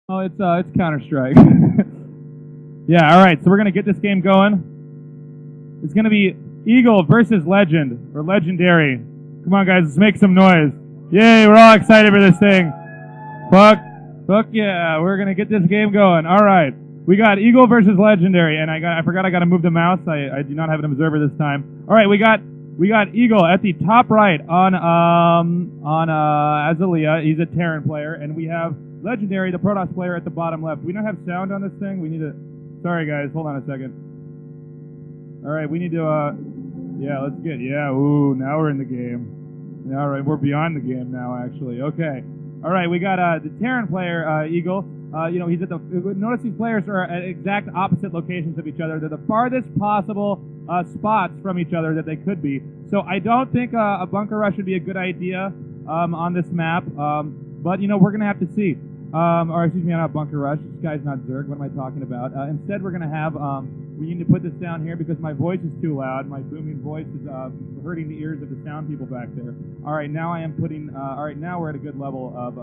Oh, it's Counter-Strike. Yeah, all right. So we're gonna get this game going. It's gonna be Eagle versus Legend or Legendary. Come on, guys, let's make some noise. Yay! We're all excited for this thing. Fuck yeah! We're gonna get this game going. All right. We got Eagle versus Legendary, and I forgot I gotta move the mouse. I do not have an observer this time. All right, we got Eagle at the top right on Azalea. He's a Terran player, and we have Legendary, the Protoss player, at the bottom left. We don't have sound on this thing. We need to. Sorry, guys. Hold on a second. All right, we need to. Yeah, let's get. Yeah, ooh, now we're in the game. All right, we're beyond the game now, actually. Okay. All right, we got the Terran player, Eagle. He's at the. Notice these players are at exact opposite locations of each other. They're the farthest possible spots from each other that they could be. So I don't think a bunker rush would be a good idea on this map. But we're gonna have to see. Or excuse me, not bunker rush. This guy's not Zerg. What am I talking about? Instead, we're gonna have. We need to put this down here because my voice is too loud. My booming voice is hurting the ears of the sound people back there. All right, now I am putting. All right, now we're at a good level of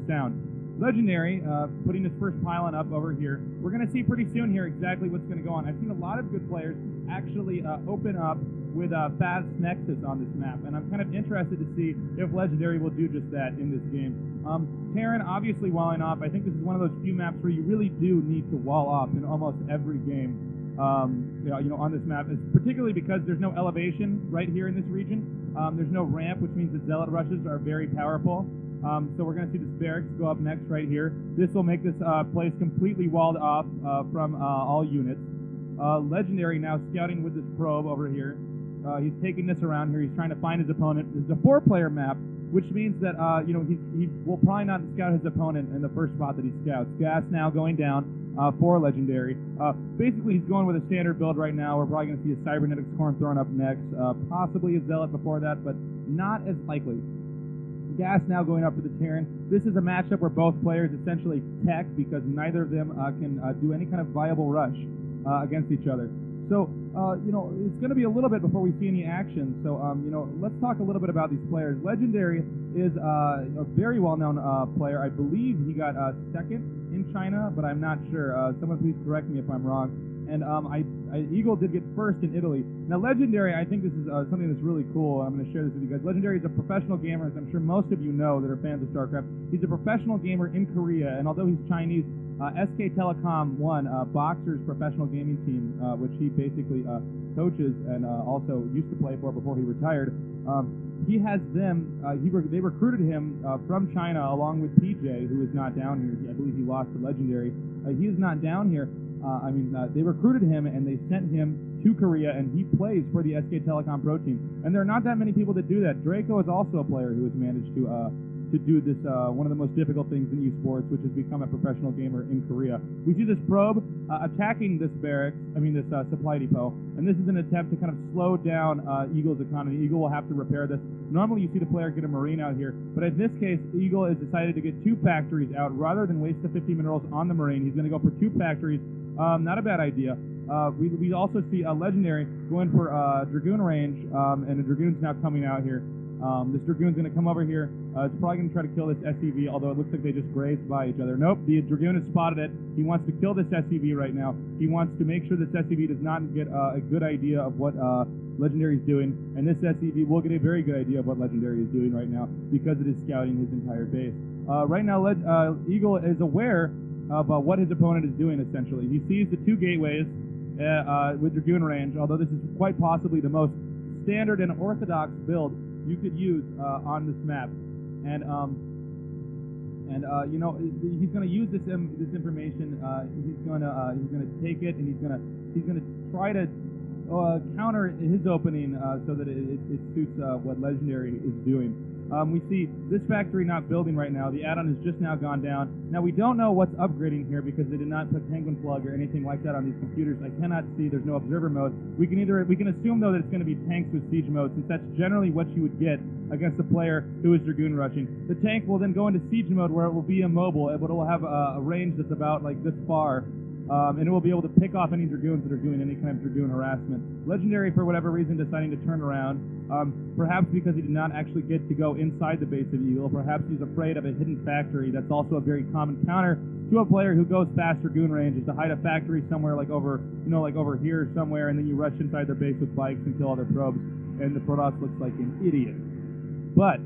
sound. Legendary, putting his first pylon up over here. We're going to see pretty soon here exactly what's going to go on. I've seen a lot of good players actually open up with fast Nexus on this map, and I'm kind of interested to see if Legendary will do just that in this game. Terran, obviously walling off. I think this is one of those few maps where you really do need to wall off in almost every game. On this map, particularly because there's no elevation right here in this region. There's no ramp, which means the Zealot rushes are very powerful. So we're going to see this barracks go up next right here. This will make this place completely walled off from all units. Legendary now scouting with this probe over here. He's taking this around here. He's trying to find his opponent. It's a 4-player map, which means that he will probably not scout his opponent in the first spot that he scouts. Gas now going down for Legendary. Basically, he's going with a standard build right now. We're probably going to see a Cybernetics Corn thrown up next, possibly a Zealot before that, but not as likely. Gas now going up for the Terran. This is a matchup where both players essentially tech because neither of them can do any kind of viable rush against each other. So, it's going to be a little bit before we see any action. So, let's talk a little bit about these players. Legendary is a very well-known player. I believe he got second in China, but I'm not sure. Someone please correct me if I'm wrong. And Eagle did get first in Italy. Now, Legendary, I think this is something that's really cool. I'm going to share this with you guys. Legendary is a professional gamer, as I'm sure most of you know that are fans of StarCraft. He's a professional gamer in Korea, and although he's Chinese, SK Telecom won Boxer's professional gaming team, which he basically coaches and also used to play for before he retired. He has them. They recruited him from China along with PJ, who is not down here. I believe he lost to Legendary. He is not down here. They recruited him and they sent him to Korea, and he plays for the SK Telecom Pro team. And there are not that many people that do that. Draco is also a player who has managed to do this, one of the most difficult things in esports, which is become a professional gamer in Korea. We see this probe attacking this barracks, this supply depot, and this is an attempt to kind of slow down Eagle's economy. Eagle will have to repair this. Normally you see the player get a marine out here, but in this case, Eagle has decided to get 2 factories out rather than waste the 50 minerals on the marine. He's going to go for 2 factories. Not a bad idea. We also see a Legendary going for Dragoon range, and the Dragoon's now coming out here. This Dragoon's going to come over here. It's probably going to try to kill this SCV, although it looks like they just grazed by each other. Nope, the Dragoon has spotted it. He wants to kill this SCV right now. He wants to make sure this SCV does not get a good idea of what Legendary is doing, and this SCV will get a very good idea of what Legendary is doing right now because it is scouting his entire base. Right now, Eagle is aware of what his opponent is doing, essentially. He sees the 2 gateways with Dragoon range, although this is quite possibly the most standard and orthodox build you could use on this map, and he's going to use this information. He's going to take it, and he's going to try to counter his opening so that it suits what Legendary is doing. We see this factory not building right now. The add-on has just now gone down. Now, we don't know what's upgrading here because they did not put Penguin Plug or anything like that on these computers. I cannot see. There's no observer mode. We can assume, though, that it's going to be tanks with siege mode, since that's generally what you would get against a player who is Dragoon rushing. The tank will then go into siege mode where it will be immobile, but it will have a range that's about like this far. and it will be able to pick off any Dragoons that are doing any kind of Dragoon harassment. Legendary, for whatever reason, deciding to turn around, perhaps because he did not actually get to go inside the base of Eagle, perhaps he's afraid of a hidden factory. That's also a very common counter to a player who goes fast Dragoon range, is to hide a factory somewhere like over, like over here somewhere, and then you rush inside their base with bikes and kill all their probes, and the Protoss looks like an idiot. But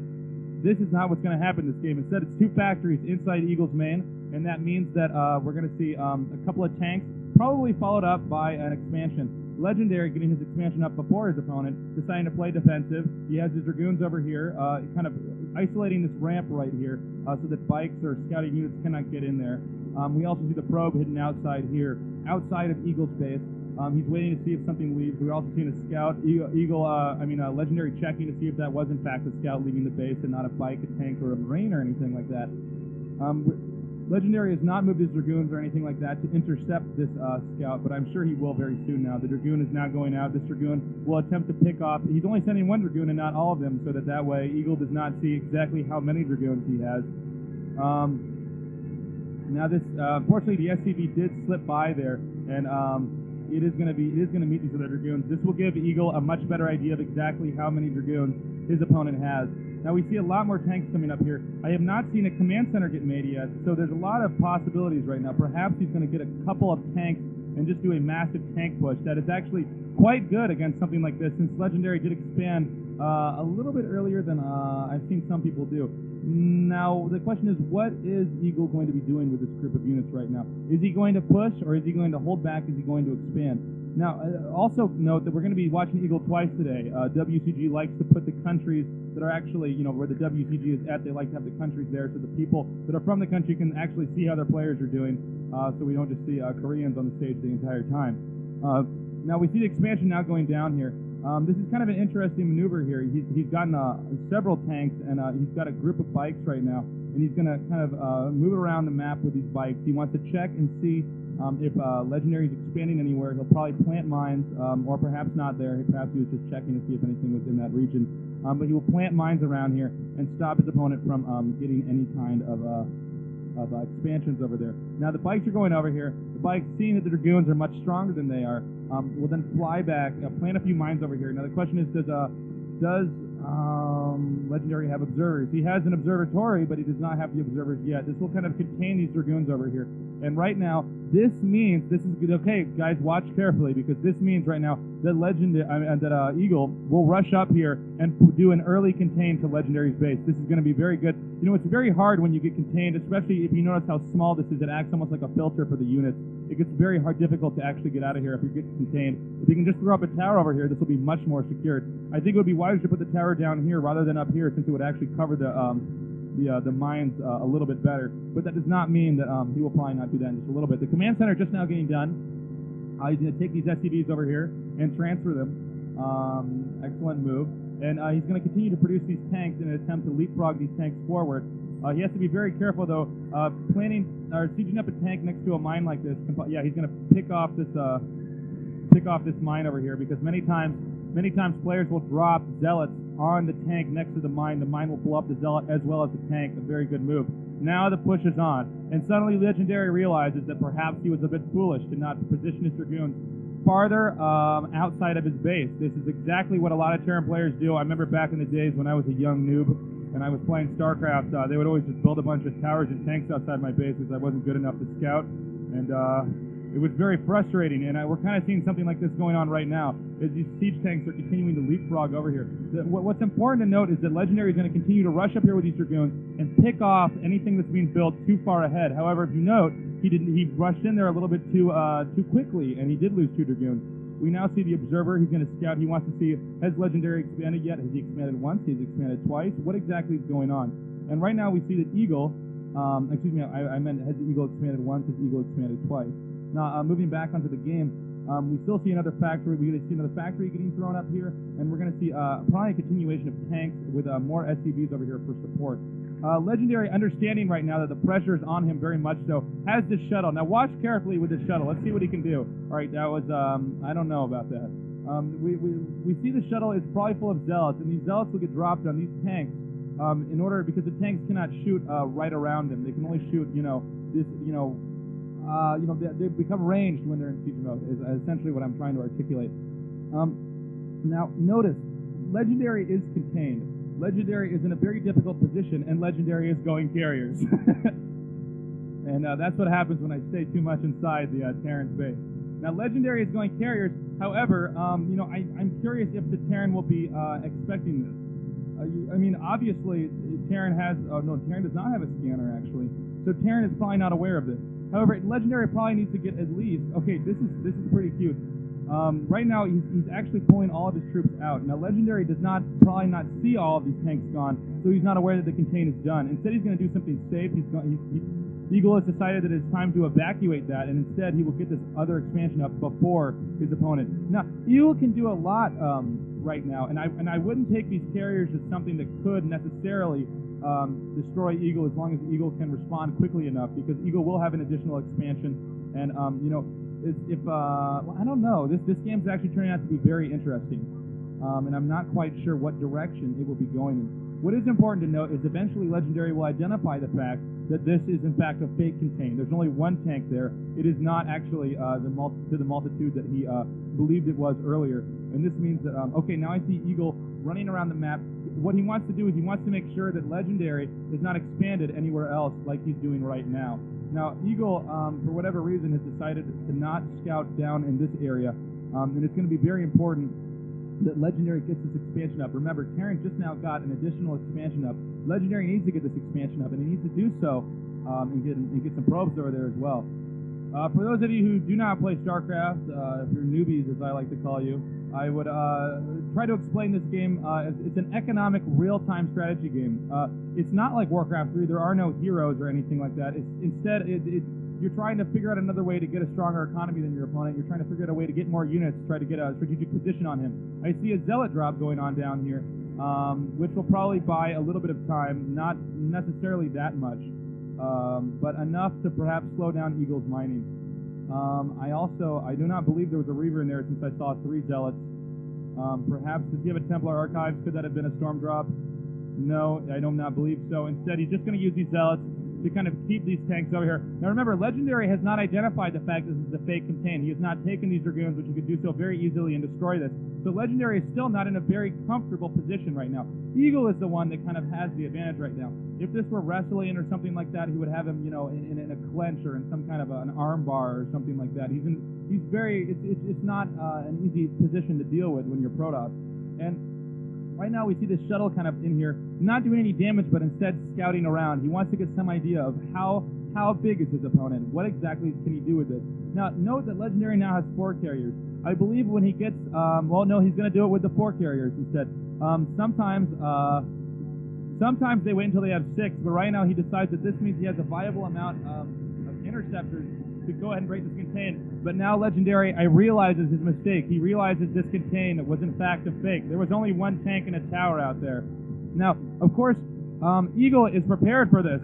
this is not what's going to happen in this game. Instead, it's two factories inside Eagle's main, and that means that we're going to see a couple of tanks, probably followed up by an expansion. Legendary getting his expansion up before his opponent, deciding to play defensive. He has his Dragoons over here, kind of isolating this ramp right here, so that bikes or scouting units cannot get in there. We also see the probe hidden outside here, outside of Eagle's base. He's waiting to see if something leaves. We're also seeing a scout, Legendary checking to see if that was in fact a scout leaving the base and not a bike, a tank, or a marine or anything like that. Legendary has not moved his Dragoons or anything like that to intercept this scout, but I'm sure he will very soon now. The Dragoon is now going out. This Dragoon will attempt to pick off. He's only sending one Dragoon and not all of them, so that way Eagle does not see exactly how many Dragoons he has. Now this, unfortunately, the SCV did slip by there, and it is going to meet these other Dragoons. This will give Eagle a much better idea of exactly how many Dragoons his opponent has. Now we see a lot more tanks coming up here. I have not seen a command center get made yet, so there's a lot of possibilities right now. Perhaps he's going to get a couple of tanks and just do a massive tank push. That is actually quite good against something like this, since Legendary did expand a little bit earlier than I've seen some people do. Now, the question is, what is Eagle going to be doing with this group of units right now? Is he going to push, or is he going to hold back? Is he going to expand? Now, also note that we're going to be watching Eagle twice today. WCG likes to put the countries that are actually, where the WCG is at, they like to have the countries there so the people that are from the country can actually see how their players are doing, so we don't just see Koreans on the stage the entire time. Now, we see the expansion now going down here. This is kind of an interesting maneuver here. He's gotten several tanks, and he's got a group of bikes right now, and he's going to kind of move around the map with these bikes. He wants to check and see if Legendary is expanding anywhere. He'll probably plant mines, or perhaps not there. Perhaps he was just checking to see if anything was in that region. But he will plant mines around here and stop his opponent from getting any kind of expansions over there. Now the bikes are going over here. The bikes, seeing that the Dragoons are much stronger than they are, will then fly back, plant a few mines over here. Now the question is, does Legendary have observers? He has an observatory, but he does not have the observers yet. This will kind of contain these Dragoons over here. And right now, this means, this is good. Okay, guys, watch carefully, because this means right now that Eagle will rush up here and do an early contain to Legendary's base. This is going to be very good. It's very hard when you get contained, especially if you notice how small this is. It acts almost like a filter for the units. It gets very difficult to actually get out of here if you get contained. If you can just throw up a tower over here, this will be much more secured. I think it would be wiser to put the tower down here rather than up here, since it would actually cover the mines a little bit better. But that does not mean that he will probably not do that in just a little bit. The command center just now getting done. He's going to take these SCVs over here and transfer them. Excellent move. And he's going to continue to produce these tanks in an attempt to leapfrog these tanks forward. He has to be very careful, though, sieging up a tank next to a mine like this. Yeah, he's going to pick off this mine over here, because many times players will drop zealots on the tank next to the mine. The mine will blow up the zealot as well as the tank. A very good move. Now the push is on, and suddenly Legendary realizes that perhaps he was a bit foolish to not position his Dragoons farther outside of his base. This is exactly what a lot of Terran players do. I remember back in the days when I was a young noob and I was playing StarCraft, they would always just build a bunch of towers and tanks outside my base because I wasn't good enough to scout, and it was very frustrating, and we're kind of seeing something like this going on right now, as these siege tanks are continuing to leapfrog over here. What's important to note is that Legendary is going to continue to rush up here with these Dragoons and pick off anything that's being built too far ahead. However, if you note, he rushed in there a little bit too quickly, and he did lose 2 Dragoons. We now see the Observer. He's going to scout. He wants to see, has Legendary expanded yet? Has he expanded once? Has he expanded twice? What exactly is going on? And right now we see that Eagle, I meant, has the Eagle expanded once? Has Eagle expanded twice? Now, moving back onto the game, we still see another factory. We're going to see another factory getting thrown up here, and we're going to see probably a continuation of tanks with more SCVs over here for support. Legendary, understanding right now that the pressure is on him very much so, has this shuttle. Now, watch carefully with this shuttle. Let's see what he can do. All right, that was, I don't know about that. We see the shuttle is probably full of zealots, and these zealots will get dropped on these tanks because the tanks cannot shoot right around them. They can only shoot, you know, they become ranged when they're in siege mode, is essentially what I'm trying to articulate. Now, notice, Legendary is contained. Legendary is in a very difficult position, and Legendary is going carriers. And that's what happens when I stay too much inside the Terran's base. Now, Legendary is going carriers. However, you know, I'm curious if the Terran will be expecting this. I mean, obviously, Terran has... Oh, no, Terran does not have a scanner, actually. So Terran is probably not aware of this. However, Legendary probably needs to get at least... Okay, this is pretty cute. Right now, he's actually pulling all of his troops out. Now, Legendary does probably not see all of these tanks gone, so he's not aware that the contain is done. Instead, he's going to do something safe. Eagle has decided that it's time to evacuate that, and instead he will get this other expansion up before his opponent. Now, Eagle can do a lot right now, and I wouldn't take these carriers as something that could necessarily destroy Eagle as long as Eagle can respond quickly enough, because Eagle will have an additional expansion, and you know, well, I don't know. This game's actually turning out to be very interesting, and I'm not quite sure what direction it will be going in. What is important to note is eventually Legendary will identify the fact that this is in fact a fake contain. There's only one tank there. It is not actually the multitude that he believed it was earlier. And this means that, okay, now I see Eagle running around the map. What he wants to do is he wants to make sure that Legendary is not expanded anywhere else like he's doing right now. Now, Eagle, for whatever reason, has decided to not scout down in this area. And it's going to be very important that Legendary gets this expansion up. Remember, Terran just now got an additional expansion up. Legendary needs to get this expansion up, and he needs to do so and get some probes over there as well. For those of you who do not play StarCraft, if you're newbies, as I like to call you, I would try to explain this game as it's an economic real-time strategy game. It's not like Warcraft 3. There are no heroes or anything like that. Instead, you're trying to figure out another way to get a stronger economy than your opponent. You're trying to figure out a way to get more units, try to get a strategic position on him. I see a Zealot drop going on down here, which will probably buy a little bit of time, not necessarily that much, but enough to perhaps slow down Eagle's mining. I do not believe there was a Reaver in there since I saw 3 Zealots. Perhaps, does he have a Templar Archives? Could that have been a Storm drop? No, I do not believe so. Instead, he's just going to use these Zealots to kind of keep these tanks over here. Now remember, Legendary has not identified the fact this is a fake contain. He has not taken these Dragoons, which he could do so very easily and destroy this. So Legendary is still not in a very comfortable position right now. Eagle is the one that kind of has the advantage right now. If this were Wrestling or something like that, he would have him, you know, in a clench or in some kind of an arm bar or something like that. It's not an easy position to deal with when you're Protoss. And right now we see this shuttle kind of in here, not doing any damage, but instead scouting around. He wants to get some idea of how big is his opponent. What exactly can he do with this? Now, note that Legendary now has 4 carriers. I believe when he gets, well, no, he's going to do it with the 4 carriers instead. Sometimes they wait until they have 6, but right now he decides that this means he has a viable amount of interceptors to go ahead and break this contain. But now Legendary, realizes his mistake. He realizes this contain was in fact a fake. There was only 1 tank and a tower out there. Now, of course, Eagle is prepared for this.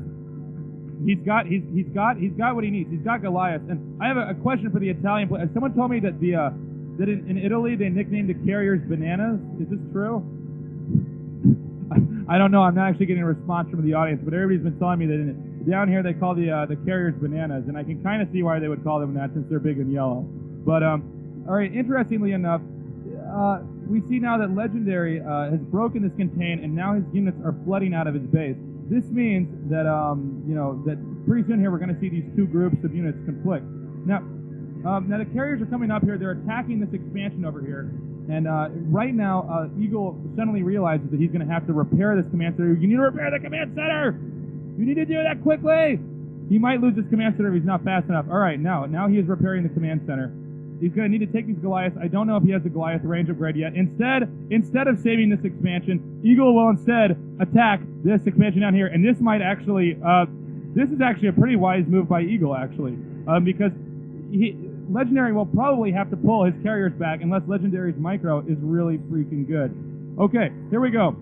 He's got what he needs. He's got Goliath. And I have a question for the Italian players. Someone told me that that in Italy they nicknamed the carriers bananas. Is this true? I don't know. I'm not actually getting a response from the audience, but everybody's been telling me that down here they call the carriers bananas, and I can kind of see why they would call them that since they're big and yellow. But all right. Interestingly enough, we see now that Legendary has broken this contain, and now his units are flooding out of his base. This means that you know, that pretty soon here we're going to see these 2 groups of units conflict. Now the carriers are coming up here. They're attacking this expansion over here. And right now, Eagle suddenly realizes that he's going to have to repair this command center. You need to repair the command center! You need to do that quickly! He might lose this command center if he's not fast enough. All right, now he is repairing the command center. He's going to need to take these Goliaths. I don't know if he has the Goliath range upgrade yet. Instead of saving this expansion, Eagle will instead attack this expansion down here. And this might actually, this is actually a pretty wise move by Eagle, actually, because Legendary will probably have to pull his carriers back unless Legendary's micro is really freaking good. Okay, here we go.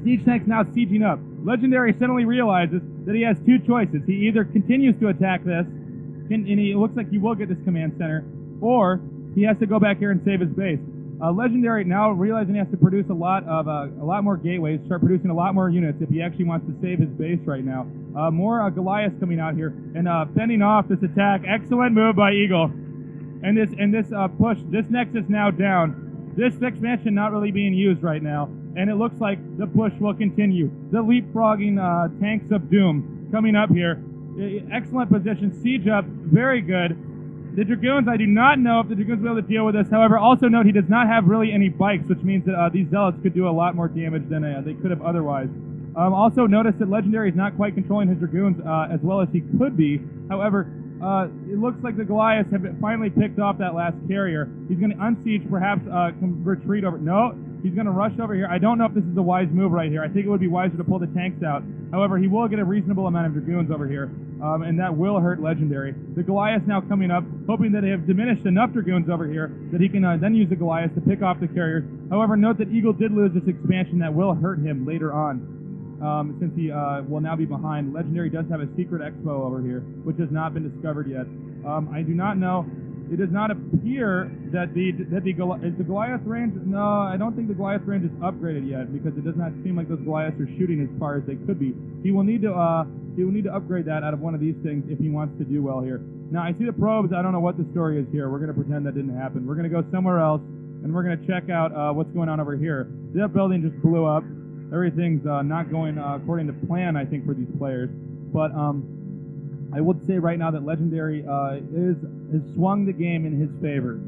Siege tank's now sieging up. Legendary suddenly realizes that he has 2 choices. He either continues to attack this, and it looks like he will get this command center, or he has to go back here and save his base. Legendary now realizing he has to produce a lot more gateways, start producing a lot more units if he actually wants to save his base right now. More Goliaths coming out here and fending off this attack. Excellent move by Eagle. And this push, this Nexus now down. This expansion not really being used right now, and it looks like the push will continue. The leapfrogging tanks of doom coming up here. Excellent position, siege up, very good. The Dragoons, I do not know if the Dragoons will be able to deal with this. However, also note he does not have really any bikes, which means that these Zealots could do a lot more damage than they could have otherwise. Also notice that Legendary is not quite controlling his Dragoons as well as he could be. However, it looks like the Goliaths have finally picked off that last carrier. He's going to unsiege, perhaps retreat over. No, he's going to rush over here. I don't know if this is a wise move right here. I think it would be wiser to pull the tanks out. However, he will get a reasonable amount of Dragoons over here, and that will hurt Legendary. The Goliaths now coming up, hoping that they have diminished enough Dragoons over here that he can then use the Goliaths to pick off the carriers. However, note that Eagle did lose this expansion that will hurt him later on. Since he will now be behind. Legendary does have a secret expo over here, which has not been discovered yet. I do not know. It does not appear that is the Goliath range. No, I don't think the Goliath range is upgraded yet because it does not seem like those Goliaths are shooting as far as they could be. He will need to upgrade that out of one of these things if he wants to do well here. Now I see the probes. I don't know what the story is here. We're going to pretend that didn't happen. We're going to go somewhere else and we're going to check out what's going on over here. That building just blew up. Everything's not going according to plan, I think, for these players. But I would say right now that Legendary has swung the game in his favor.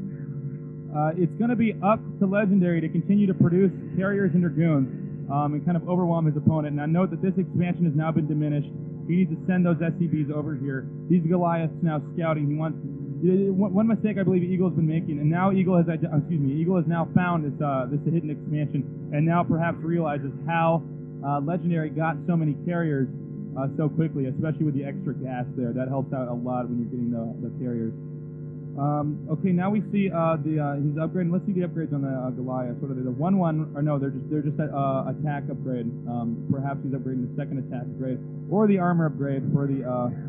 It's going to be up to Legendary to continue to produce carriers and Dragoons and kind of overwhelm his opponent. Now note that this expansion has now been diminished. He needs to send those SCBs over here. These Goliaths now scouting. He wants one mistake I believe Eagle has been making, and now Eagle has now found this hidden expansion, and now perhaps realizes how Legendary got so many carriers so quickly, especially with the extra gas there. That helps out a lot when you're getting the carriers. Okay, now we see he's upgrading. Let's see the upgrades on the Goliath. What are they? The 1-1, or no, they're just attack upgrade. Perhaps he's upgrading the second attack upgrade, or the armor upgrade for the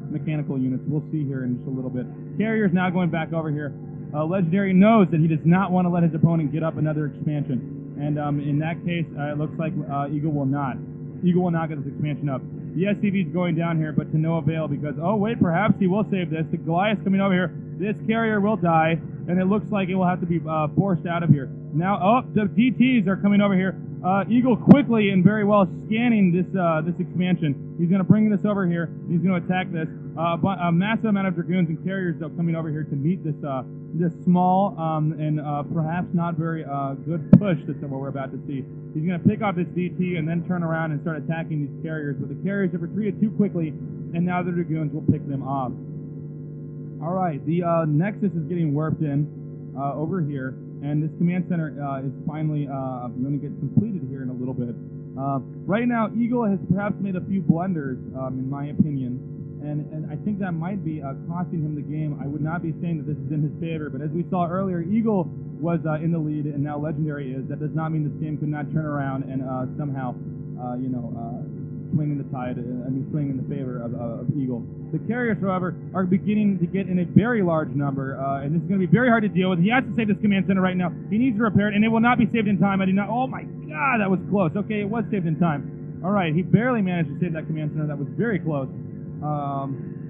mechanical units. We'll see here in just a little bit. Carrier's now going back over here. Legendary knows that he does not want to let his opponent get up another expansion, and in that case, it looks like Eagle will not. Eagle will not get this expansion up. The SCV's going down here, but to no avail because, oh wait, perhaps he will save this. The Goliath's coming over here. This carrier will die, and it looks like it will have to be forced out of here. Now, oh, the DTs are coming over here. Eagle quickly and very well scanning this expansion. He's going to bring this over here. He's going to attack this. A massive amount of Dragoons and carriers though coming over here to meet this small and perhaps not very good push that's what we're about to see. He's going to pick off this DT and then turn around and start attacking these carriers, but the carriers have retreated too quickly, and now the Dragoons will pick them off. All right, the Nexus is getting warped in over here, and this command center is finally going to get completed here in a little bit. Right now, Eagle has perhaps made a few blunders, in my opinion, and I think that might be costing him the game. I would not be saying that this is in his favor, but as we saw earlier, Eagle was in the lead, and now Legendary is. That does not mean this game could not turn around and somehow, swing in the tide, swing in the favor of Eagle. The carriers, however, are beginning to get in a very large number, and this is going to be very hard to deal with. He has to save this command center right now. He needs to repair it, and it will not be saved in time. Oh my God, that was close. Okay, it was saved in time. All right, he barely managed to save that command center. That was very close.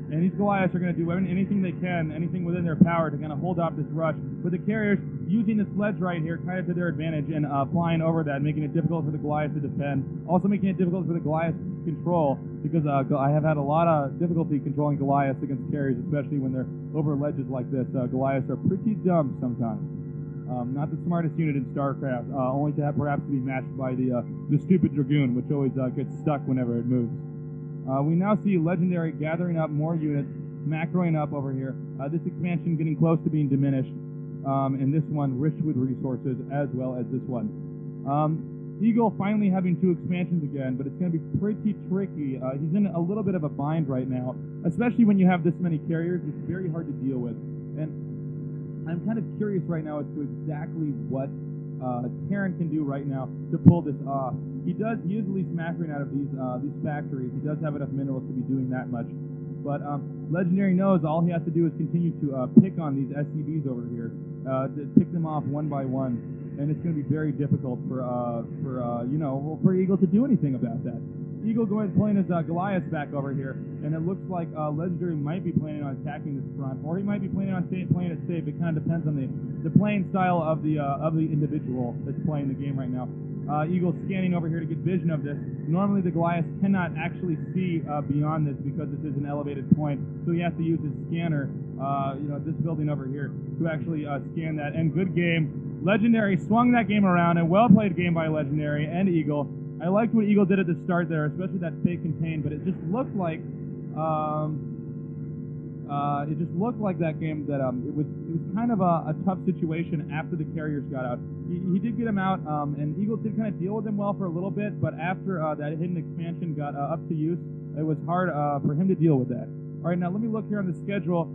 And these Goliaths are going to do anything they can, anything within their power to kind of hold off this rush. But the carriers using the sledge right here kind of to their advantage and flying over that, making it difficult for the Goliaths to defend. Also making it difficult for the Goliaths to control, because I have had a lot of difficulty controlling Goliaths against carriers, especially when they're over ledges like this. Goliaths are pretty dumb sometimes. Not the smartest unit in StarCraft, only to have perhaps be matched by the stupid Dragoon, which always gets stuck whenever it moves. We now see Legendary gathering up more units, macroing up over here. This expansion getting close to being diminished, and this one rich with resources as well as this one. Eagle finally having 2 expansions again, but it's going to be pretty tricky. He's in a little bit of a bind right now, especially when you have this many carriers. It's very hard to deal with. And I'm kind of curious right now as to exactly what Terran can do right now to pull this off. He is at least macroing out of these factories. He does have enough minerals to be doing that much. But Legendary knows all he has to do is continue to pick on these SCVs over here, to pick them off one by one. and it's going to be very difficult for Eagle to do anything about that. Eagle going playing his Goliath back over here, and it looks like Legendary might be planning on attacking this front, or he might be planning on playing it safe. It kind of depends on the playing style of the individual that's playing the game right now. Eagle's scanning over here to get vision of this. Normally the Goliath cannot actually see beyond this because this is an elevated point, so he has to use his scanner, this building over here, to actually scan that. And good game. Legendary swung that game around, and well-played game by Legendary and Eagle. I liked what Eagle did at the start there, especially that fake contain, but it just looked like that game that it was kind of a tough situation after the carriers got out. He did get him out, and Eagle did kind of deal with him well for a little bit, but after that hidden expansion got up to use, it was hard for him to deal with that. All right, now let me look here on the schedule.